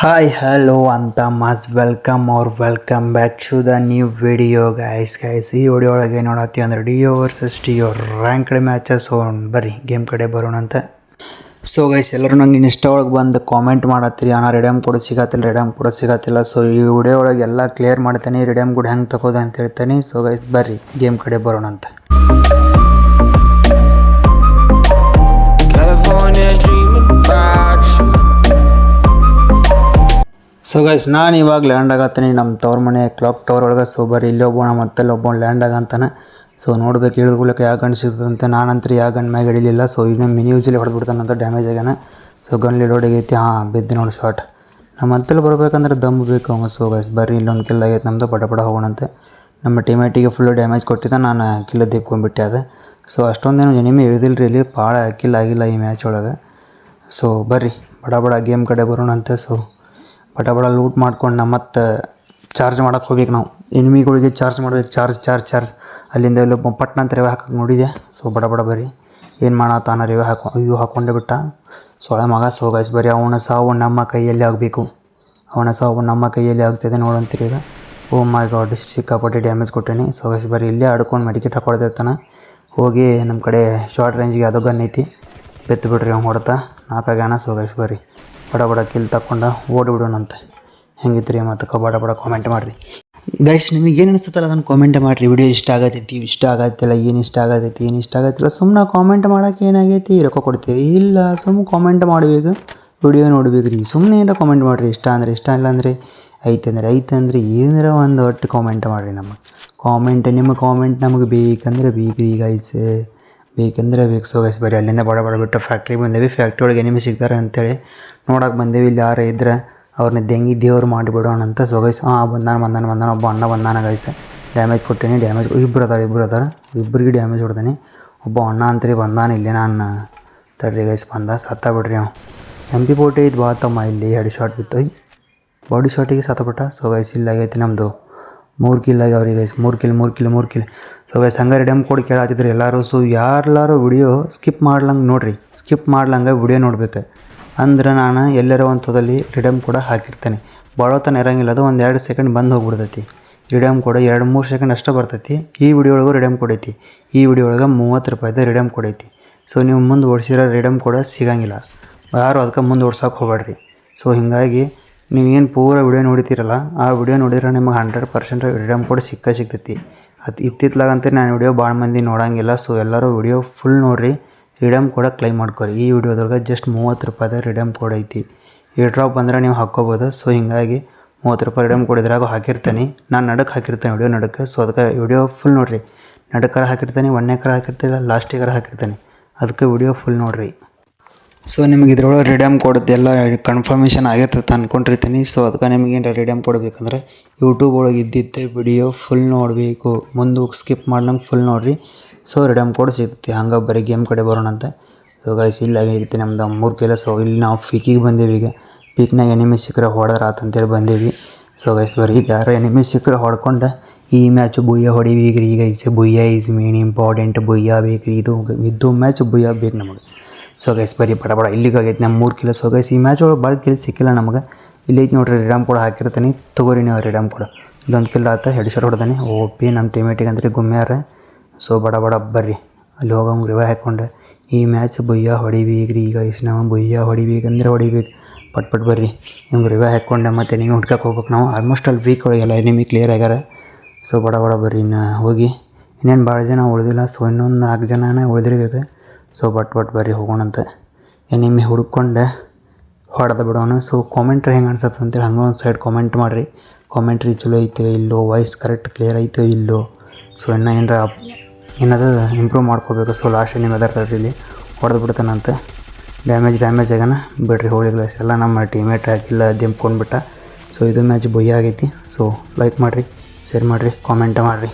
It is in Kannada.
Hi, hello, Antamas. Welcome or welcome back to the new video, guys. ಈ ವಿಡಿಯೋ ಒಳಗೆ ನೋಡತ್ತೀವಿ ಅಂದ್ರೆ duo versus duo ranked matches ಬರ್ರಿ ಗೇಮ್ ಕಡೆ ಬರೋಣ ಅಂತ. ಸೊ ಗೈಸ್ ಎಲ್ಲರೂ ನಂಗೆ ಇನ್ಸ್ಟಾ ಒಳಗೆ ಬಂದು ಕಾಮೆಂಟ್ ಮಾಡತ್ತೀರಿ, ಅಣ್ಣ ರಿಡಮ್ ಕೂಡ ಸಿಗತ್ತಿಲ್ಲ. ಸೊ ಈ ವಿಡಿಯೋ ಒಳಗೆ ಎಲ್ಲ ಕ್ಲಿಯರ್ ಮಾಡ್ತೇನೆ, ರಿಡಮ್ ಕೂಡ ಹೆಂಗೆ ತಗೋದು ಅಂತ ಹೇಳ್ತೇನೆ. ಸೊ ಗೈಸ್ ಬರ್ರಿ ಗೇಮ್ ಕಡೆ ಬರೋಣ ಅಂತ. ಸೊ ಗೈಸ್ ನಾನು ಇವಾಗ ಲ್ಯಾಂಡ್ ಆಗತ್ತೀನಿ ನಮ್ಮ ತವ್ರ ಮನೆ ಕ್ಲಾಕ್ ಟವರ್ ಒಳಗೆ. ಸೊ ಬರ್ರಿ ಇಲ್ಲಿ ಒಬ್ಬನ ಮತ್ತೆಲ್ಲ ಒಬ್ಬ ಲ್ಯಾಂಡ್ ಆಗಂತಾನೆ. ಸೊ ನೋಡ್ಬೇಕು ಇಳಿದುಕೊಳ್ಳಕ್ಕೆ ಯಾವ ಗಂಡು ಸಿಗ್ತದಂತೆ. ನಾನಂತೂ ಯಾವ ಗಂಡು ಮ್ಯಾಗ ಹಿಡಿಲಿಲ್ಲ. ಸೊ ಇನ್ನೂ ಮಿನಿ ಯೂಸಲ್ಲಿ ಹೊಡೆದ್ಬಿಡ್ತಾನಂತ, ಡ್ಯಾಮೇಜ್ ಆಗ್ಯಾನ. ಸೊ ಗನ್ ಲೋಡ್ ಆಗೈತಿ, ಬಿದ್ದು ನೋಡಿ ಶಾರ್ಟ್. ನಮ್ಮ ಮತ್ತೆಲ್ಲ ಬರ್ಬೇಕಂದ್ರೆ ದಮ್ಮು ಬೇಕು ಅವಂಗೆ. ಸೊ ಗೈಸ್ ಬರ್ರಿ ಇಲ್ಲೊಂದು ಕಿಲ್ ಆಗೈತೆ ನಮ್ಮದು, ಪಟ ಹೋಗೋಣಂತೆ. ನಮ್ಮ ಟೀಮೇಟಿಗೆ ಫುಲ್ಲು ಡ್ಯಾಮೇಜ್ ಕೊಟ್ಟಿದ್ದ, ನಾನು ಕಿಲ್ಲ ದಿಪ್ಕೊಂಡ್ಬಿಟ್ಟೆ ಅದು. ಸೊ ಅಷ್ಟೊಂದೇನು ಎನಿಮಿ ಇಳಿದಿಲ್ಲ ರೀ ಇಲ್ಲಿ, ಭಾಳ ಕಿಲ್ ಆಗಿಲ್ಲ ಈ ಮ್ಯಾಚ್ ಒಳಗೆ. ಸೊ ಬರ್ರಿ ಬಡ ಗೇಮ್ ಕಡೆ ಬರೋಣಂತೆ. ಸೊ ಬಡ ಲೂಟ್ ಮಾಡ್ಕೊಂಡು ಮತ್ತೆ ಚಾರ್ಜ್ ಮಾಡೋಕೆ ಹೋಗ್ಬೇಕು ನಾವು. ಎನಿಮಿಗಳಿಗೆ ಚಾರ್ಜ್ ಮಾಡ್ಬೇಕು, ಚಾರ್ಜ್ ಅಲ್ಲಿಂದ ಇಲ್ಲಿ ಪಟ್ನಂತ ರೇವೆ ಹಾಕಕ್ಕೆ ನೋಡಿದೆ. ಸೊ ಬಡ ಬರ್ರಿ ಏನು ಮಾಡತ್ತಾನ, ರೇವೆ ಹಾಕೊಂಡೇ ಬಿಟ್ಟ ಸೊಳೆ ಮಗ. ಸೊ ಗೈಸ್ ಬರ್ರಿ ಅವನ ಸಾವು ನಮ್ಮ ಕೈಯಲ್ಲಿ ಆಗಬೇಕು, ನಮ್ಮ ಕೈಯಲ್ಲಿ ಆಗ್ತದೆ ನೋಡಂತೀರಿ ಈಗ. ಓ ಮೈ ಗಾಡ್, ಸಿಕ್ಕಾಪಟ್ಟೆ ಡ್ಯಾಮೇಜ್ ಕೊಟ್ಟೇನಿ. ಸೊ ಗೈಸ್ ಬರ್ರಿ ಇಲ್ಲೇ ಆಡ್ಕೊಂಡು ಮೆಡಿಕೇಟ್ ಹಾಕೊಳ್ದಿರ್ತಾನೆ. ಹೋಗಿ ನಮ್ಮ ಕಡೆ ಶಾರ್ಟ್ ರೇಂಜ್ಗೆ ಯಾವುದೋ ಗನ್ ಐತಿ, ಬೆತ್ತು ಬಿಡ್ರಿ ಅವ್ನು ಹೊಡ್ತಾ 4 ಆಗ್ಯಾನ. ಸೊ ಗೈಸ್ ಬರ್ರಿ ಬಡ ಕಿಲ್ ತಕ್ಕೊಂಡು ಓಡಿಬಿಡೋಣಂತೆ. ಹೆಂಗಿತ್ತು ಮತ್ತು ಬಡ ಕಾಮೆಂಟ್ ಮಾಡಿರಿ ಗೈಸ್. ನಿಮಗೆ ಏನು ಅನಿಸುತ್ತಲ್ಲ ಅದನ್ನು ಕಾಮೆಂಟ್ ಮಾಡಿರಿ. ವಿಡಿಯೋ ಇಷ್ಟ ಆಗತ್ತಿಲ್ಲ, ಏನು ಇಷ್ಟ ಆಗತ್ತಿಲ್ಲ. ಸುಮ್ಮನೆ ಕಾಮೆಂಟ್ ಮಾಡೋಕೆ ಏನಾಗೈತಿ, ರೊಕ್ಕ ಕೊಡ್ತೀವಿ ಇಲ್ಲ, ಸುಮ್ಮನೆ ಕಾಮೆಂಟ್ ಮಾಡಬೇಕು, ವಿಡಿಯೋ ನೋಡ್ಬೇಕು ರೀ. ಸುಮ್ಮನೆ ಏನಾರ ಕಾಮೆಂಟ್ ಮಾಡಿರಿ. ಇಷ್ಟ ಅಂದರೆ ಇಷ್ಟ, ಇಲ್ಲ ಅಂದರೆ ಐತಂದ್ರೆ ಏನಾರ ಒಂದು ಒಟ್ಟು ಕಾಮೆಂಟ್ ಮಾಡಿರಿ. ನಿಮ್ಮ ಕಾಮೆಂಟ್ ನಮಗೆ ಬೇಕಂದ್ರೆ ಬೇಕು ರೀ ಗೈಸ್, ಬೇಕಂದ್ರೆ ಬೇಕು. ಸೊ ಗೈಸ್ ಬರ್ರಿ ಅಲ್ಲಿಂದ ಬಡ ಬಿಟ್ಟು ಫ್ಯಾಕ್ಟ್ರಿಗೆ ಬಂದೇವಿ. ಫ್ಯಾಕ್ಟ್ರಿ ಒಳಗೆ ಎನಿಮಿ ಸಿಗ್ತಾರೆ ಅಂತೇಳಿ ನೋಡೋಕೆ ಬಂದೇವಿ. ಇಲ್ಲಿ ಯಾರು ಇದ್ರೆ ಅವ್ರನ್ನ ದೆಂಗಿ ದೇವ್ರು ಮಾಡಿಬಿಡೋಣ ಅಂತ. ಸೊ ಗೈಸ್ ಬಂದಾನ ಒಬ್ಬ ಅಣ್ಣ ಬಂದಾನ ಗೈಸ್. ಡ್ಯಾಮೇಜ್ ಕೊಟ್ಟೇನಿ, ಇಬ್ಬರು ಅದಾರ, ಇಬ್ಬರಿಗೆ ಡ್ಯಾಮೇಜ್ ಹೊಡ್ದೇನಿ. ಒಬ್ಬ ಅಣ್ಣ ಅಂತೇಳಿ ಬಂದಾನ ಇಲ್ಲಿ. ನಾನು ತಡ್ರಿ ಗೈಸ್ ಬಂದ, ಸತ್ತ ಬಿಡ್ರಿ ಅವ್ನು. MP40 ಇದು ಬಾತಮ್ಮ, ಇಲ್ಲಿ 2 ಶಾಟ್ ಬಿತ್ತು, ಬಾಡಿ ಶಾಟಿಗೆ ಸತ್ತಬಿಟ್ಟ. ಸೊ ಗೈಸ್ ಇಲ್ಲ ಆಗೈತಿ ನಮ್ಮದು 3 ಕಿಲ್ ಆಗ್ಯಾವ್ರಿ ಗೈಸ್, 3 ಕಿಲ್. ಸೊ ಗೈಸ್ ಹಂಗೆ ರಿಡಮ್ ಕೋಡ್ ಕೇಳತ್ತಿದ್ರು ಎಲ್ಲರೂ. ಸೊ ಯಾರೆಲ್ಲರೂ ವಿಡಿಯೋ ಸ್ಕಿಪ್ ಮಾಡ್ಲಂಗೆ ನೋಡಿರಿ, ವಿಡಿಯೋ ನೋಡ್ಬೇಕು ಅಂದ್ರೆ ನಾನು ಎಲ್ಲರ ಒಂಥದಲ್ಲಿ ರಿಡಮ್ ಕೂಡ ಹಾಕಿರ್ತೇನೆ. ಭಾಳೋತನ ಇರೋಂಗಿಲ್ಲ, ಅದು 1-2 ಸೆಕೆಂಡ್ ಬಂದು ಹೋಗ್ಬಿಡ್ತೈತಿ. ರಿಡಮ್ ಕೂಡ 2-3 ಸೆಕೆಂಡ್ ಅಷ್ಟೇ ಬರ್ತೈತಿ. ಈ ವಿಡಿಯೋ ಒಳಗೂ ರಿಡಮ್ ಕೋಡ್ ಐತಿ. ಈ ವಿಡಿಯೋ ಒಳಗೆ 30 ರೂಪಾಯಿದ ರಿಡಮ್ ಕೋಡ್ ಐತಿ. ಸೊ ನೀವು ಮುಂದೆ ಓಡಿಸಿರೋ ರಿಡಮ್ ಕೂಡ ಸಿಗೋಂಗಿಲ್ಲ, ಯಾರು ಅದಕ್ಕೆ ಮುಂದೆ ಓಡ್ಸೋಕೆ ಹೋಗ್ಬೇಡ್ರಿ. ಸೊ ಹೀಗಾಗಿ ನೀವೇನು ಪೂರ ವಿಡಿಯೋ ನೋಡ್ತೀರಲ್ಲ, ಆ ವಿಡಿಯೋ ನೋಡಿದ್ರೆ ನಿಮಗೆ 100% ರಿಡಮ್ ಕೋಡ್ ಸಿಗ್ತೈತಿ. ಅದು ಇತ್ತಿತ್ಲಾಗಂತ ನಾನು ವಿಡಿಯೋ ಭಾಳ ಮಂದಿ ನೋಡೋಂಗಿಲ್ಲ. ಸೊ ಎಲ್ಲರೂ ವಿಡಿಯೋ ಫುಲ್ ನೋಡಿರಿ, ರಿಡಮ್ ಕೂಡ ಕ್ಲೈಮ್ ಮಾಡ್ಕೊರಿ. ಈ ವಿಡಿಯೋದೊಳಗೆ ಜಸ್ಟ್ 30 ರೂಪಾಯಿದ ರಿಡಮ್ ಕೋಡ್ ಐತಿ. ಈ ಡ್ರಾಪ್ ಬಂದರೆ ನೀವು ಹಾಕ್ಕೋಬೋದು. ಸೊ ಹೀಗಾಗಿ 30 ರೂಪಾಯಿ ರಿಡಮ್ ಕೋಡ್ ಇದ್ರಾಗ ಹಾಕಿರ್ತೀನಿ. ನಾನು ನಡಕ್ಕೆ ಹಾಕಿರ್ತೇನೆ, ವಿಡಿಯೋ ನಡಕ್ಕೆ. ಸೊ ಅದಕ್ಕೆ ವಿಡಿಯೋ ಫುಲ್ ನೋಡಿರಿ. ನಡಕ್ಕರ ಹಾಕಿರ್ತೀನಿ, 1ನೇಕರ ಹಾಕಿರ್ತಿಲ್ಲ, ಲಾಸ್ಟಿಗರ ಹಾಕಿರ್ತೀನಿ. ಅದಕ್ಕೆ ವಿಡಿಯೋ ಫುಲ್ ನೋಡಿರಿ. ಸೊ ನಿಮಗೆ ಇದ್ರೊಳಗೆ ರಿಡಮ್ ಕೊಡೋದೆಲ್ಲ ಕನ್ಫರ್ಮೇಷನ್ ಆಗೈತೆ ಅಂದ್ಕೊಂಡಿರ್ತೀನಿ. ಸೊ ಅದಕ್ಕೆ ನಿಮಗೇನು ರಿಡಮ್ ಕೊಡಬೇಕಂದ್ರೆ ಯೂಟ್ಯೂಬ್ ಒಳಗೆ ಇದ್ದಿದ್ದೆ ವಿಡಿಯೋ ಫುಲ್ ನೋಡಬೇಕು, ಮುಂದೆ ಸ್ಕಿಪ್ ಮಾಡ್ದಂಗೆ ಫುಲ್ ನೋಡಿರಿ. ಸೊ ರಿಡಮ್ ಕೋಡ್ ಸಿಗುತ್ತೆ. ಹಂಗೆ ಬರೀ ಗೇಮ್ ಕಡೆ ಬರೋಣ ಅಂತ. ಸೊ ಗೈಸ್ ಇಲ್ಲಿ ಆಗಿರುತ್ತೆ ನಮ್ದು 3 ಕಿಲ್. ಸೊ ಇಲ್ಲಿ ನಾವು ಪೀಕಿಗೆ ಬಂದೇವಿ. ಈಗ ಪೀಕ್ನಾಗ ಎನಿಮಿ ಸಿಕ್ಕರೆ ಹೊಡೆದ್ರೆ ಆತಂತೇಳಿ ಬಂದೇವಿ. ಸೊ ಗೈಸ್ ಬರೀ ಯಾರು ಎನಿಮಿ ಸಿಕ್ಕರೆ ಹೊಡ್ಕೊಂಡು ಈ ಮ್ಯಾಚ್ ಬುಯ್ಯ ಹೊಡಿಬೇಕು ರೀ ಗೈಸ್. ಬುಯ್ಯ ಈಸ್ ಮೇನ್ ಇಂಪಾರ್ಟೆಂಟ್, ಬುಯ್ಯ ಬೇಕು ರೀ. ಇದು ಮ್ಯಾಚ್ ಬುಯ್ಯ ಬೇಕು ನಮಗೆ. ಸೊ ಗೈಸ್ ಬರೀ ಬಡ ಇಲ್ಲಿಗೆ ಆಗೈತೆ ನಮ್ಮ 3 ಕಿಲ್. ಸೊ ಗೈಸ್ ಈ ಮ್ಯಾಚ್ ಒಳಗೆ ಭಾಳ ಕಿಲ್ ಸಿಕ್ಕಿಲ್ಲ ನಮಗೆ. ಇಲ್ಲಿ ಐತೆ ನೋಡಿರಿ ರಿಡಮ್ ಕೂಡ ಹಾಕಿರ್ತೀನಿ, ತೊಗೋರಿ ನೀವು ರಿಡಮ್ ಕೂಡ. ಇಲ್ಲೊಂದು ಕಿಲ್ ಆತ, 2 ಶಾಟ್ ಹೊಡ್ದಾನೆ. ನಮ್ಮ ಟೀಮೇಟಿಗೆ ಅಂದ್ರೆ ಗುಮ್ಮ್ಯಾರ. ಸೊ ಬಡ ಬರ್ರಿ ಅಲ್ಲಿ ಹೋಗಂಗೆ ರಿವೆ ಹಾಕ್ಕೊಂಡು ಈ ಮ್ಯಾಚ್ ಬುಯ್ಯ ಹೊಡಿಬೇಕು ರೀ ಗೈಸ್. ನಾವು ಬುಯ್ಯ ಹೊಡಿಬೇಕು, ಪಟ್ ಬರ್ರಿ ನಿಮ್ಗೆ ರಿವೆ ಹಾಕ್ಕೊಂಡೆ ಮತ್ತೆ ನೀವು ಹುಡ್ಕಕ್ಕೆ ಹೋಗ್ಬೇಕು. ನಾವು ಆಲ್ಮೋಸ್ಟ್ ಅಲ್ಲಿ ವೀಕ್ ಒಳಗೆಲ್ಲ ಎನಿಮಿ ಕ್ಲಿಯರ್ ಆಗ್ಯಾರ. ಸೊ ಬಡ ಬರ್ರಿ ಹೋಗಿ. ಇನ್ನೇನು ಭಾಳ ಜನ ಉಳಿದಿಲ್ಲ. ಸೊ ಇನ್ನೊಂದು 4 ಜನನೇ ಉಳಿದಿರ್ಬೇಕು. ಸೊ ಬಟ್ ಬರ್ರಿ ಹೋಗೋಣಂತೆ. ಎನಿಮಿ ಹುಡ್ಕೊಂಡು ಹೊಡೆದ ಬಿಡೋಣ. ಸೊ ಕಾಮೆಂಟ್ರಿ ಹೆಂಗೆ ಅನ್ಸತ್ತೆ ಅಂತೇಳಿ ಹಂಗೆ ಒಂದು ಸೈಡ್ ಕಾಮೆಂಟ್ ಮಾಡಿರಿ. ಕಾಮೆಂಟ್ರಿ ಚಲೋ ಐತೆ ಇಲ್ಲೋ, ವಾಯ್ಸ್ ಕರೆಕ್ಟ್ ಕ್ಲಿಯರ್ ಐತೆ ಇಲ್ಲೋ. ಸೊ ಏನದು ಇಂಪ್ರೂವ್ ಮಾಡ್ಕೋಬೇಕು. ಸೊ ಲಾಸ್ಟ್ ಎನಿಮಿ ಅದರ ಇಲ್ಲಿ ಹೊಡೆದು ಬಿಡ್ತಾನಂತೆ. ಡ್ಯಾಮೇಜ್ ಆಗ್ಯಾನ ಬಿಡ್ರಿ ಹೋಳಿ ಗ್ಲಾಸ್ ಎಲ್ಲ ನಮ್ಮ ಟೀಮೇಟ್ ಹಾಕಿಲ್ಲ, ದಿಂಪ್ಕೊಂಡ್ಬಿಟ್ಟ. ಸೊ ಇದು ಮ್ಯಾಚ್ ಬುಯ್ಯ ಆಗೈತಿ. ಸೊ ಲೈಕ್ ಮಾಡಿರಿ, ಶೇರ್ ಮಾಡಿರಿ, ಕಾಮೆಂಟ್ ಮಾಡಿರಿ.